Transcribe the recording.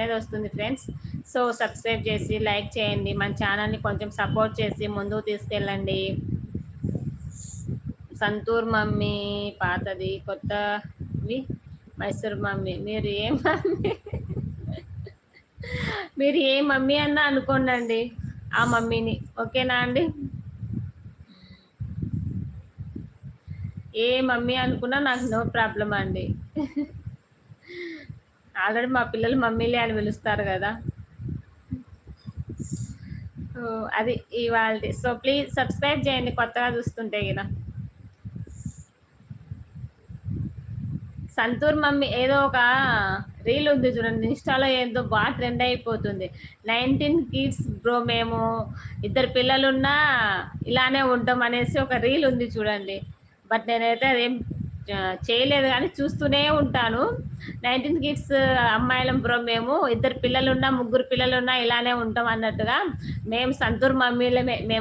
అనేది వస్తుంది friends. So subscribe చేసి లైక్ చేయండి, మన ఛానల్ని కొంచెం సపోర్ట్ చేసి ముందుకు తీసుకెళ్ళండి. సంతూర్ మమ్మీ పాతది, కొత్తవి మైసూర్ మమ్మీ. మీరు ఏ మమ్మీ అన్నా అనుకోండి ఆ మమ్మీని, ఓకేనా అండి? ఏ మమ్మీ అనుకున్నా నాకు నో ప్రాబ్లం అండి. ఆల్రెడీ మా పిల్లలు మమ్మీలే అని పిలుస్తారు కదా. అది ఇవాళ. సో ప్లీజ్ సబ్స్క్రైబ్ చేయండి కొత్తగా చూస్తుంటే కదా. సంతూర్ మమ్మీ ఏదో ఒక రీల్ ఉంది చూడండి ఇన్స్టాలో, ఏందో బాగా ట్రెండ్ అయిపోతుంది. 19 కిడ్స్ బ్రో, మేము 2 పిల్లలున్నా ఇలానే ఉంటాం అనేసి ఒక రీల్ ఉంది చూడండి. బట్ నేనైతే అదేం చేయలేదు కానీ చూస్తూనే ఉంటాను. 19 కిడ్స్ అమ్మాయిలం బ్రో, మేము 2 పిల్లలున్నా 3 పిల్లలున్నా ఇలానే ఉంటాం అన్నట్టుగా మేము సంతూర్ మమ్మీలమే. మేము